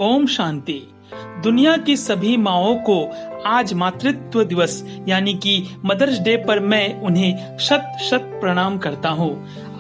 ओम शांति। दुनिया की सभी माँओं को आज मातृत्व दिवस यानी कि मदर्स डे पर मैं उन्हें शत शत प्रणाम करता हूँ।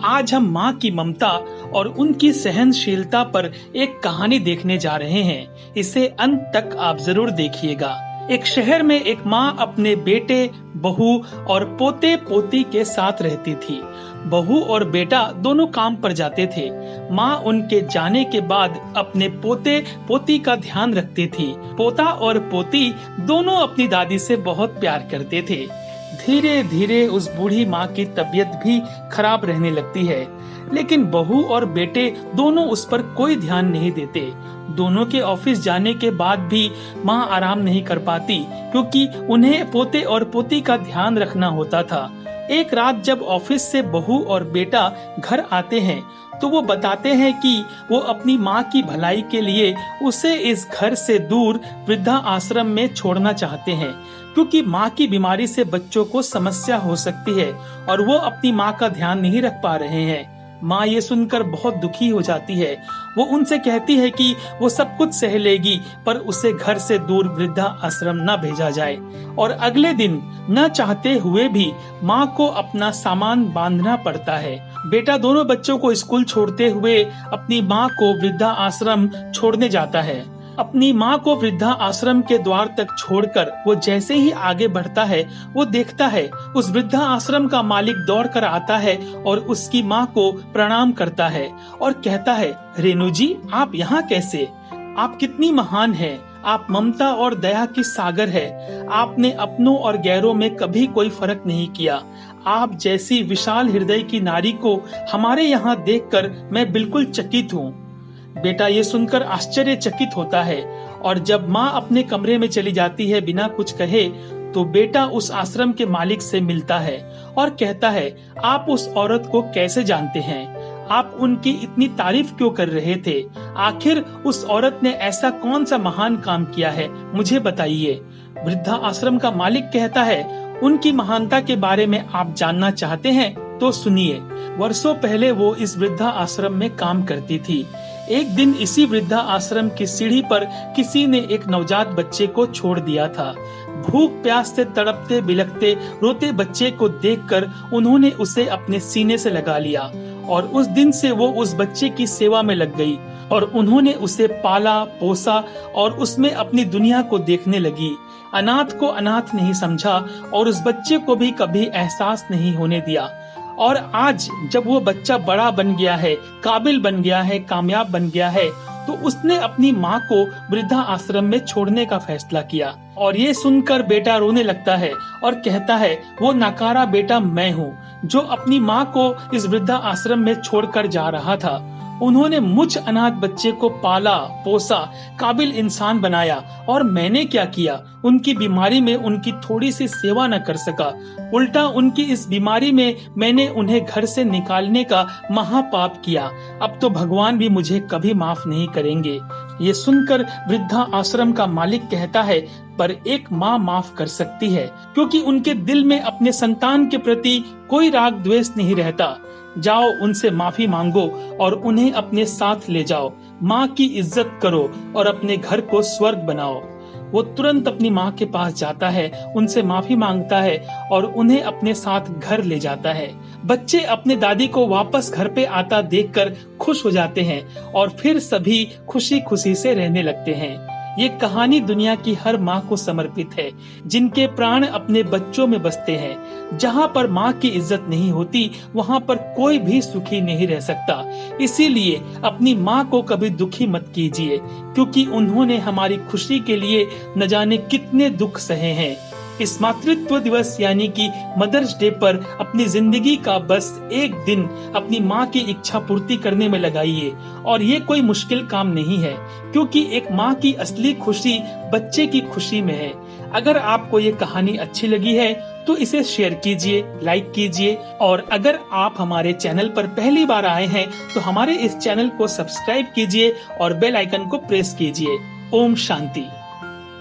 आज हम माँ की ममता और उनकी सहनशीलता पर एक कहानी देखने जा रहे हैं। इसे अंत तक आप जरूर देखिएगा। एक शहर में एक माँ अपने बेटे, बहू और पोते पोती के साथ रहती थी। बहू और बेटा दोनों काम पर जाते थे। माँ उनके जाने के बाद अपने पोते पोती का ध्यान रखती थी। पोता और पोती दोनों अपनी दादी से बहुत प्यार करते थे। धीरे धीरे उस बूढ़ी माँ की तबीयत भी खराब रहने लगती है, लेकिन बहू और बेटे दोनों उस पर कोई ध्यान नहीं देते। दोनों के ऑफिस जाने के बाद भी माँ आराम नहीं कर पाती, क्योंकि उन्हें पोते और पोती का ध्यान रखना होता था। एक रात जब ऑफिस से बहू और बेटा घर आते हैं तो वो बताते हैं कि वो अपनी माँ की भलाई के लिए उसे इस घर से दूर वृद्धा आश्रम में छोड़ना चाहते हैं, क्योंकि माँ की बीमारी से बच्चों को समस्या हो सकती है और वो अपनी माँ का ध्यान नहीं रख पा रहे हैं। माँ ये सुनकर बहुत दुखी हो जाती है। वो उनसे कहती है कि वो सब कुछ सह लेगी, पर उसे घर से दूर वृद्धा आश्रम न भेजा जाए। और अगले दिन न चाहते हुए भी माँ को अपना सामान बांधना पड़ता है। बेटा दोनों बच्चों को स्कूल छोड़ते हुए अपनी माँ को वृद्धा आश्रम छोड़ने जाता है। अपनी माँ को वृद्धा आश्रम के द्वार तक छोड़कर वो जैसे ही आगे बढ़ता है, वो देखता है उस वृद्धा आश्रम का मालिक दौड़कर आता है और उसकी माँ को प्रणाम करता है और कहता है, रेणु जी, आप यहाँ कैसे? आप कितनी महान हैं। आप ममता और दया की सागर है। आपने अपनों और गैरों में कभी कोई फर्क नहीं किया। आप जैसी विशाल हृदय की नारी को हमारे यहाँ देखकर मैं बिल्कुल चकित हूँ। बेटा ये सुनकर आश्चर्यचकित होता है और जब माँ अपने कमरे में चली जाती है बिना कुछ कहे, तो बेटा उस आश्रम के मालिक से मिलता है और कहता है, आप उस औरत को कैसे जानते हैं? आप उनकी इतनी तारीफ क्यों कर रहे थे? आखिर उस औरत ने ऐसा कौन सा महान काम किया है, मुझे बताइए। वृद्धा आश्रम का मालिक कहता है, उनकी महानता के बारे में आप जानना चाहते हैं तो सुनिए। वर्षों पहले वो इस वृद्धा आश्रम में काम करती थी। एक दिन इसी वृद्धा आश्रम की सीढ़ी पर किसी ने एक नवजात बच्चे को छोड़ दिया था। भूख प्यास से तड़पते बिलखते रोते बच्चे को देखकर उन्होंने उसे अपने सीने से लगा लिया और उस दिन से वो उस बच्चे की सेवा में लग गई और उन्होंने उसे पाला पोसा और उसमें अपनी दुनिया को देखने लगी। अनाथ को अनाथ नहीं समझा और उस बच्चे को भी कभी एहसास नहीं होने दिया। और आज जब वो बच्चा बड़ा बन गया है, काबिल बन गया है, कामयाब बन गया है, तो उसने अपनी माँ को वृद्धा आश्रम में छोड़ने का फैसला किया। और ये सुनकर बेटा रोने लगता है और कहता है, वो नाकारा बेटा मैं हूँ जो अपनी माँ को इस वृद्धा आश्रम में छोड़कर जा रहा था। उन्होंने मुझ अनाथ बच्चे को पाला पोसा, काबिल इंसान बनाया और मैंने क्या किया? उनकी बीमारी में उनकी थोड़ी सी सेवा न कर सका। उल्टा उनकी इस बीमारी में मैंने उन्हें घर से निकालने का महापाप किया। अब तो भगवान भी मुझे कभी माफ नहीं करेंगे। ये सुनकर वृद्धा आश्रम का मालिक कहता है, पर एक माँ माफ कर सकती है, क्योंकि उनके दिल में अपने संतान के प्रति कोई राग द्वेष नहीं रहता। जाओ उनसे माफी मांगो और उन्हें अपने साथ ले जाओ। माँ की इज्जत करो और अपने घर को स्वर्ग बनाओ। वो तुरंत अपनी माँ के पास जाता है, उनसे माफी मांगता है और उन्हें अपने साथ घर ले जाता है। बच्चे अपने दादी को वापस घर पे आता देखकर खुश हो जाते हैं और फिर सभी खुशी खुशी से रहने लगते हैं। ये कहानी दुनिया की हर माँ को समर्पित है, जिनके प्राण अपने बच्चों में बसते हैं। जहाँ पर माँ की इज्जत नहीं होती, वहाँ पर कोई भी सुखी नहीं रह सकता। इसीलिए अपनी माँ को कभी दुखी मत कीजिए, क्योंकि उन्होंने हमारी खुशी के लिए न जाने कितने दुख सहे हैं। इस मातृत्व दिवस यानी कि मदर्स डे पर अपनी जिंदगी का बस एक दिन अपनी माँ की इच्छा पूर्ति करने में लगाइए। और ये कोई मुश्किल काम नहीं है, क्योंकि एक माँ की असली खुशी बच्चे की खुशी में है। अगर आपको ये कहानी अच्छी लगी है तो इसे शेयर कीजिए, लाइक कीजिए और अगर आप हमारे चैनल पर पहली बार आए हैं तो हमारे इस चैनल को सब्सक्राइब कीजिए और बेल आइकन को प्रेस कीजिए। ओम शांति।